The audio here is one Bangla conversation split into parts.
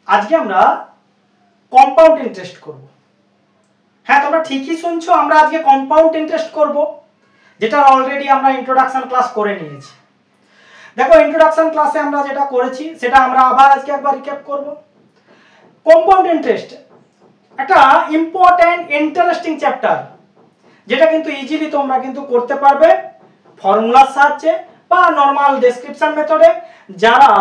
আজকে আমরা কম্পাউন্ড ইন্টারেস্ট করব। হ্যাঁ, তোমরা ঠিকই শুনছো, আমরা আজকে কম্পাউন্ড ইন্টারেস্ট করব, যেটা অলরেডি আমরা ইন্ট্রোডাকশন ক্লাস করে নিয়েছি। দেখো, ইন্ট্রোডাকশন ক্লাসে আমরা যেটা করেছি সেটা আমরা আবার আজকে একবার রিক্যাপ করব। কম্পাউন্ড ইন্টারেস্ট একটা ইম্পর্টেন্ট ইন্টারেস্টিং চ্যাপ্টার, যেটা কিন্তু ইজিলি তোমরা কিন্তু করতে পারবে ফর্মুলার সাহায্যে বা নর্মাল ডেসক্রিপশন মেথডে। যারা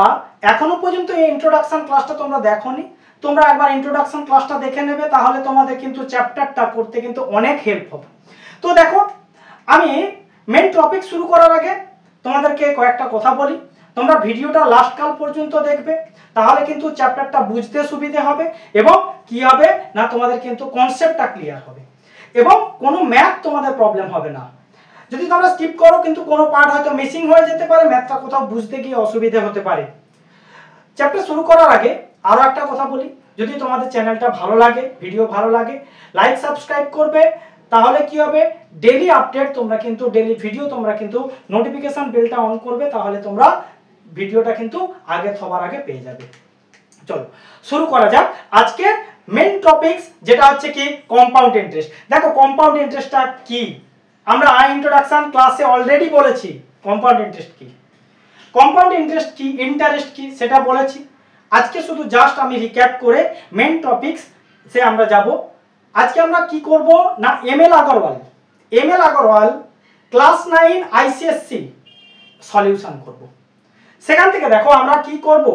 এখনো পর্যন্ত এই ইন্ট্রোডাকশন ক্লাসটা তোমরা দেখোনি, তোমরা একবার ইন্ট্রোডাকশন ক্লাসটা দেখে নেবে, তাহলে তোমাদের কিন্তু চ্যাপ্টারটা করতে কিন্তু অনেক হেল্প হবে। তো দেখো, আমি মেন টপিক শুরু করার আগে তোমাদেরকে কয়েকটা কথা বলি। তোমরা ভিডিওটা লাস্ট কাল পর্যন্ত দেখবে, তাহলে কিন্তু চ্যাপ্টারটা বুঝতে সুবিধে হবে এবং কি হবে না, তোমাদের কিন্তু কনসেপ্টটা ক্লিয়ার হবে এবং কোনো ম্যাথ তোমাদের প্রবলেম হবে না। যদি তোমরা স্কিপ করো কিন্তু কোনো পার্ট হয়তো মিসিং হয়ে যেতে পারে, ম্যাথটা কোথাও বুঝতে গিয়ে অসুবিধা হতে পারে। চ্যাপ্টার শুরু করার আগে আরও একটা কথা বলি, যদি তোমাদের চ্যানেলটা ভালো লাগে, ভিডিও ভালো লাগে, লাইক সাবস্ক্রাইব করবে, তাহলে কি হবে, ডেইলি আপডেট তোমরা কিন্তু, ডেইলি ভিডিও তোমরা কিন্তু নোটিফিকেশন বেলটা অন করবে, তাহলে তোমরা ভিডিওটা কিন্তু আগে সবার আগে পেয়ে যাবে। চলো শুরু করা যাক আজকে মেন টপিকস, যেটা হচ্ছে কি কম্পাউন্ড ইন্টারেস্ট। দেখো, কম্পাউন্ড ইন্টারেস্টটা কি আমরা ইন্ট্রোডাকশন ক্লাসে অলরেডি বলেছি। কম্পাউন্ড ইন্টারেস্ট কি, কম্পাউন্ড ইন্টারেস্ট কি, ইন্টারেস্ট কি সেটা বলেছি। আজকে শুধু জাস্ট আমি রিক্যাপ করে মেন টপিকস সে আমরা যাব। আজকে আমরা কি করব না, ML Agarwal class 9 ICSE solution করব। সেখান থেকে দেখো আমরা কি করব,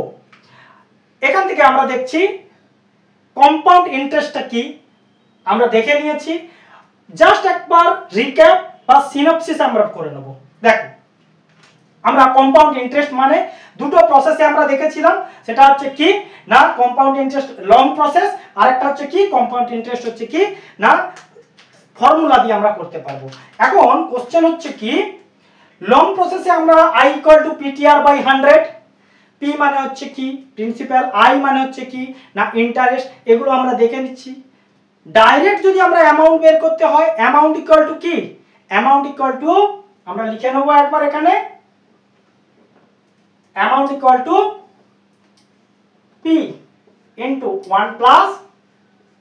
এখান থেকে আমরা দেখছি কম্পাউন্ড ইন্টারেস্টটা কি আমরা দেখে নিয়েছি। জাস্ট একবার রিক্যাপ বা সিনপসিস আমরা করে নেব। দেখো, আমরা কম্পাউন্ড ইন্টারেস্ট মানে দুটো প্রসেসে আমরা দেখেছিলাম, সেটা হচ্ছে কি না কম্পাউন্ড ইন্টারেস্ট লং প্রসেস, আর একটা হচ্ছে কি কম্পাউন্ড ইন্টারেস্ট হচ্ছে কি না ফর্মুলা দিয়ে আমরা করতে পারবো। এখন কোশ্চেন হচ্ছে কি, লং প্রসেসে আমরা i = PTR/100, p মানে হচ্ছে কি প্রিন্সিপাল, i মানে হচ্ছে কি না ইন্টারেস্ট, এগুলো আমরা দেখে নিচ্ছি। ডাইরেক্ট যদি আমরা অ্যামাউন্ট বের করতে হয়, অ্যামাউন্ট ইকুয়াল টু কি, অ্যামাউন্ট ইকুয়াল টু আমরা লিখে নেব একবার এখানে, amount equal to p into 1 plus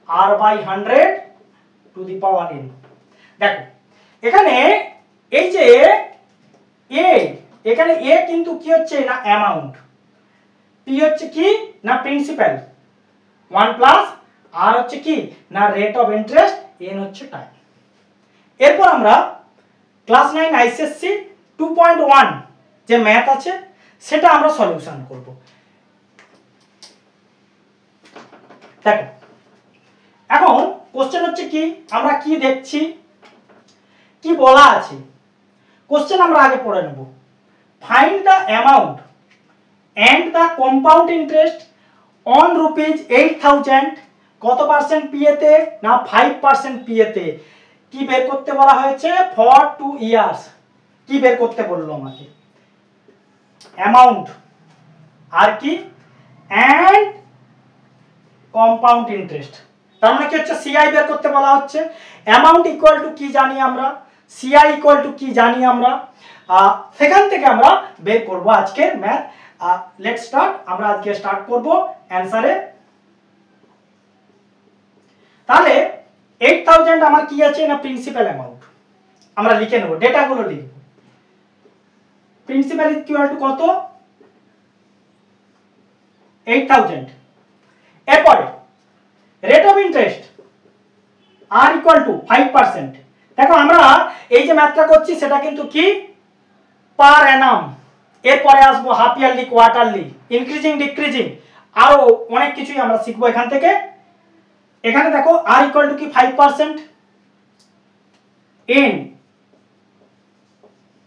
r/100 to the power n। দেখো এখানে এই যে a, এখানে a কিন্তু কি হচ্ছে না অ্যামাউন্ট, p হচ্ছে কি না প্রিন্সিপাল, 1 প্লাস r হচ্ছে কি না রেট অফ ইন্টারেস্ট, n হচ্ছে টাইম। এরপর আমরা ক্লাস 9 আইসিএসসি 2.1 যে ম্যাথ আছে সেটা আমরা সলিউশন করব। দেখো, এখন কোশ্চেন হচ্ছে কি, আমরা কি দেখছি, কি বলা আছে কোশ্চেন আমরা আগে পড়ে নেব। Find the amount and the compound interest on ₹8,000, কত পার্সেন্ট পিএতে না 5% পিএতে। কি বের করতে বলা হয়েছে, ফর 2 ইয়ার্স। কি বের করতে বললো আমাকে, অ্যামাউন্ট আর কি এন্ড কম্পাউন্ড ইন্টারেস্ট, তার মানে কি হচ্ছে সিআই বের করতে বলা হচ্ছে। অ্যামাউন্ট ইকুয়াল টু কি জানি আমরা, সিআই ইকুয়াল টু কি জানি আমরা, সেখান থেকে আমরা বের করব আজকের ম্যাথ। লেটস স্টার্ট, আমরা আজকে স্টার্ট করব অ্যানসারে। তাহলে 8,000 আমার কি আছে না প্রিন্সিপাল অ্যামাউন্ট, আমরা লিখে নেব, ডেটাগুলো লিখব। প্রিন্সিপাল ইকুয়াল টু কত, 8,000। এরপরে rate of interest r equal to 5%। দেখো আমরা এই যে ম্যাথটা করছি সেটা কিন্তু কি পার অ্যানাম, এরপরে আসবো half yearly, quarterly, increasing decreasing, আরো অনেক কিছুই আমরা শিখবো এখান থেকে। এখানে দেখো r ইকুয়াল টু কি 5% in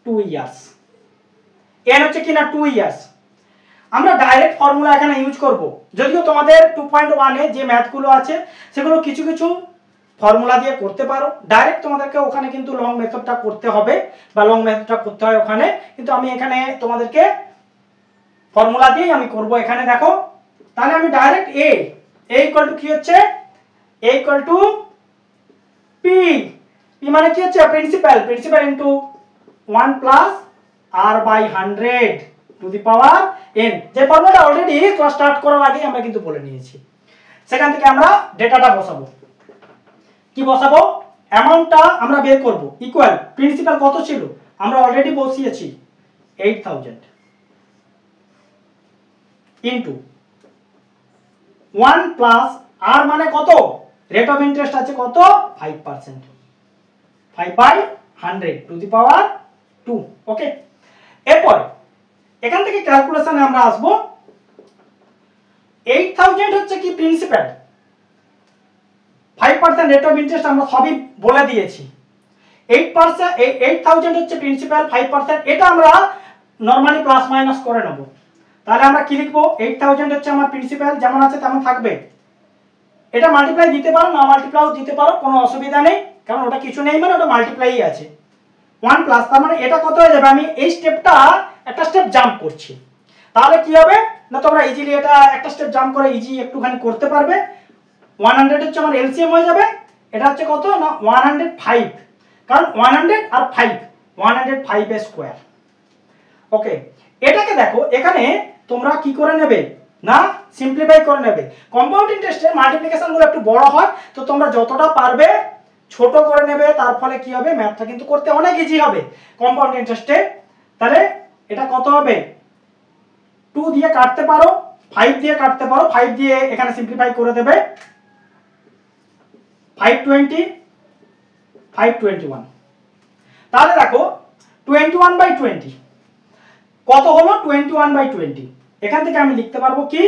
2 ইয়ার্স, n হচ্ছে কি না 2 ইয়ার্স। আমরা ডাইরেক্ট ফর্মুলা এখানে ইউজ করব, যদিও তোমাদের 2.1 এ যে ম্যাথগুলো আছে সেগুলো কিছু কিছু ফর্মুলা দিয়ে করতে পারো, ডাইরেক্ট তোমাদেরকে ওখানে কিন্তু লং মেথডটা করতে হবে বা লং মেথডটা করতে হয় ওখানে, কিন্তু আমি এখানে তোমাদেরকে ফর্মুলা দিয়েই আমি করব এখানে। দেখো তাহলে আমি ডাইরেক্ট a ইকুয়াল টু কি হচ্ছে, a ইকুয়াল টু p মানে কি হচ্ছে principal into 1 plus r/100 to the power n, যে ফর্মুলাটা অলরেডি ক্লাস স্টার্ট করার আগে আমরা কিন্তু বলে নিয়েছি। সেখান থেকে আমরা ডেটাটা বসাবো। কি বসাবো? অ্যামাউন্টটা আমরা বের করব, ইকুয়াল প্রিন্সিপাল কত ছিল আমরা অলরেডি বসিয়েছি 8000 ইনটু 1 প্লাস আর মানে কত, রেট অফ ইন্টারেস্ট আছে কত 5%, 5/100 টু দি পাওয়ার 2। ওকে, এরপর এখান থেকে ক্যালকুলেশনে আমরা আসব। 8000 হচ্ছে কি প্রিন্সিপাল, 5% রেট অফ ইন্টারেস্ট আমরা সবই বলে দিয়েছি। 8000 হচ্ছে প্রিন্সিপাল, 5%, এটা আমরা নরমালি প্লাস মাইনাস করে নেব। তাহলে আমরা কি লিখব? 8000 হচ্ছে আমার প্রিন্সিপাল, যেমন আছে তেমন থাকবে। এটা মাল্টিপ্লাই দিতে পারো, না মাল্টিপ্লাইও দিতে পারো, কোনো অসুবিধা নেই, কারণ ওটা কিছু নেই মানে ওটা মাল্টিপ্লাই আছে। 1 প্লাস, তার মানে এটা কত হয়ে যাবে, আমি এই স্টেপটা একটা স্টেপ জাম্প করছি। তাহলে কি হবে না, তোমরা ইজিলি এটা একটা স্টেপ জাম্প করে ইজি একটুখানি করতে পারবে। 100 হচ্ছে আমার এলসিএম হয়ে যাবে, এটা হচ্ছে কত না 105, কারণ 100 আর 5, 105 এর স্কয়ার। ওকে, এটাকে দেখো এখানে তোমরা কি করে নেবে না সিম্পলিফাই করে নেবে। কম্পাউন্ড ইন্টারেস্টের মাল্টিপ্লিকেশন গুলো একটু বড় হয়, তো তোমরা যতটা পারবে ছোট করে নেবে, তার ফলে কি হবে ম্যাথটা কিন্তু করতে অনেক ইজি হবে কম্পাউন্ড ইন্টারেস্টে। তাহলে এটা কত হবে, 2 দিয়ে কাটতে পারো, 5 দিয়ে কাটতে পারো, 5 দিয়ে এখানে সিম্পলিফাই করে দেবে, 520, 521। তাহলে দেখো 21/20 কত হলো, 21/20। এখান থেকে আমি লিখতে পারবো কি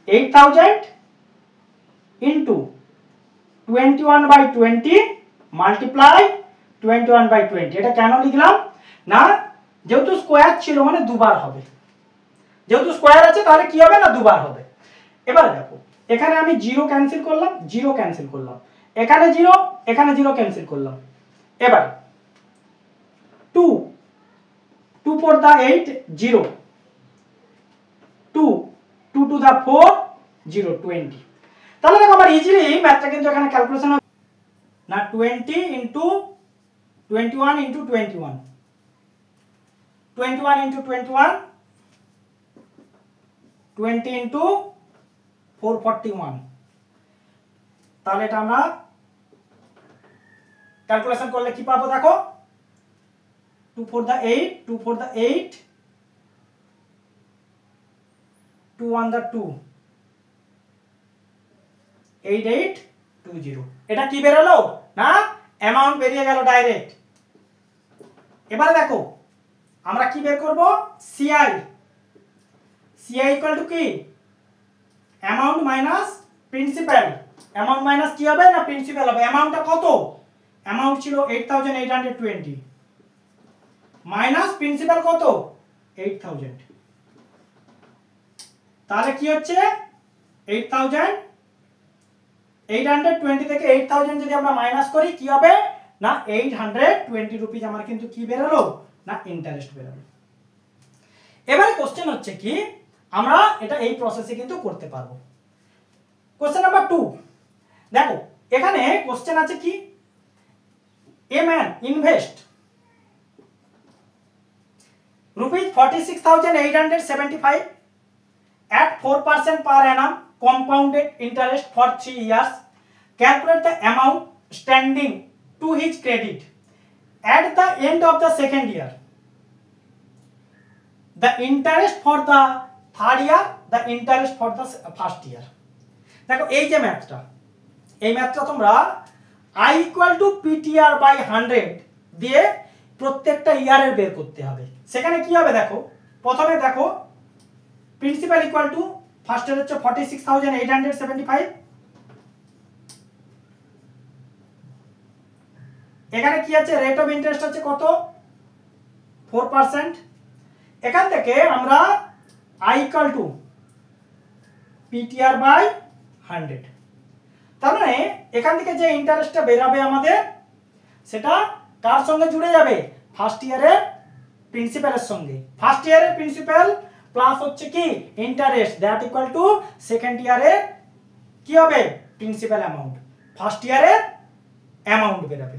8000 ইনটু 21/20 মাল্টিপ্লাই 21/20। এটা কেন লিখলাম না, যেহেতু স্কয়ার ছিল মানে দুবার হবে, যেহেতু স্কয়ার আছে তাহলে কি হবে না দুবার হবে। এবার দেখো এখানে আমি 0 ক্যান্সেল করলাম, 0 ক্যান্সেল করলাম, এখানে 0, এখানে 0 ক্যান্সেল করলাম। এবার 2 4 the 8 0, 2 2 to the 4 0, 20। তাহলে দেখো আমার ইজিলি ম্যাথটা কিন্তু এখানে ক্যালকুলেশন হবে না, 20 ইনটু 21 ইনটু 21, 21 ইনটু 21, 20 ইনটু 441। তাহলে এটা আমরা ক্যালকুলেশন করলে কি পাবো দেখো, 2 4 the 8, 2 4 the 8, 2 1 the 2, 8820। এটা কি বেরোলো না অ্যামাউন্ট বেরিয়ে গেল ডাইরেক্ট। এবারে দেখো আমরা কি বের করব, সিআই, সিআই ইকুয়াল টু কি amount minus principal. Amount minus কি হবে না প্রিন্সিপাল হবে। অ্যামাউন্টটা কত, অ্যামাউন্ট ছিল 8820 মাইনাস প্রিন্সিপাল কত 8000। তাহলে কি হচ্ছে 820 থেকে 8000 যদি আমরা মাইনাস করি কি হবে না 820 রুপিস আমার কিন্তু কি বেরোলো না ইন্টারেস্ট বেরোলো। এবারে কোশ্চেন হচ্ছে কি আমরা এটা এই প্রসেসে কিন্তু করতে পারবো। কোশ্চেন নাম্বার 2 দেখো এখানে কোশ্চেন আছে কি, a man invest rupees 46,875 at 4% per annum compounded interest for 3 years. Calculate the amount standing to his credit at the end of the second year. The interest for the third year, the interest for the first year. দেখো এই যে ম্যাথটা, এই ম্যাথটা তোমরা I equal to PTR by 100 দিয়ে প্রত্যেকটা ইয়ারের বের করতে হবে। সেখানে কি হবে দেখো, প্রথমে দেখো প্রিন্সিপাল ইকুয়াল টু ফার্স্ট এর হচ্ছে 46,875, এখানে কি আছে রেট অফ ইন্টারেস্ট আছে কত 4%। এখান থেকে আমরা I equal to PTR by 100, তার মানে এখান থেকে যে ইন্টারেস্টটা বেরাবে আমাদের সেটা কার সঙ্গে জুড়ে যাবে, ফার্স্ট ইয়ারের প্রিন্সিপালের সঙ্গে। ফার্স্ট ইয়ারের প্রিন্সিপাল প্লাস হচ্ছে কি interest, that equal to second ইয়ারের কি হবে প্রিন্সিপাল অ্যামাউন্ট। ফার্স্ট ইয়ারের অ্যামাউন্ট বেরাবে,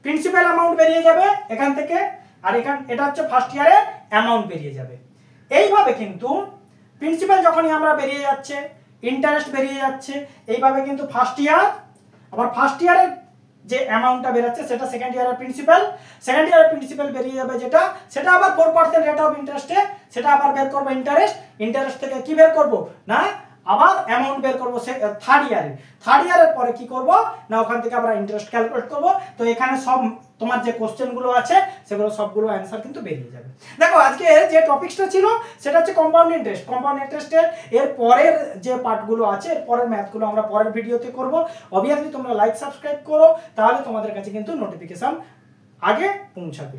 প্রিন্সিপাল অ্যামাউন্ট বেরিয়ে যাবে এখান থেকে, আর এখানে এটা হচ্ছে ফার্স্ট ইয়ারের অ্যামাউন্ট বেরিয়ে যাবে। এইভাবে কিন্তু প্রিন্সিপাল যখনই আমরা বেরিয়ে যাচ্ছে, ইন্টারেস্ট বেরিয়ে যাচ্ছে, এইভাবে কিন্তু ফার্স্ট ইয়ার, আবার ফার্স্ট ইয়ারের যে অ্যামাউন্টটা বেরোচ্ছে সেটা সেকেন্ড ইয়ারের প্রিন্সিপাল বেরিয়ে যাবে যেটা, সেটা আবার 4% রেট অফ ইন্টারেস্টে সেটা আবার বের করবো ইন্টারেস্ট থেকে কি বের করব না আবার অ্যামাউন্ট বের করবো থার্ড ইয়ারের পরে কি করব না ওখান থেকে আমরা ইন্টারেস্ট ক্যালকুলেট করব। তো এখানে সব তোমার যে কোশ্চেনগুলো আছে সেগুলো সবগুলো অ্যান্সার কিন্তু বেরিয়ে যাবে। দেখো আজকে যে টপিকসটা ছিল সেটা হচ্ছে কম্পাউন্ড ইন্টারেস্টের এর পরের যে পার্টগুলো আছে, এর পরের ম্যাথগুলো আমরা পরের ভিডিওতে করব। অবভিয়াসলি তোমরা লাইক সাবস্ক্রাইব করো, তাহলে তোমাদের কাছে কিন্তু নোটিফিকেশন আগে পৌঁছাবে।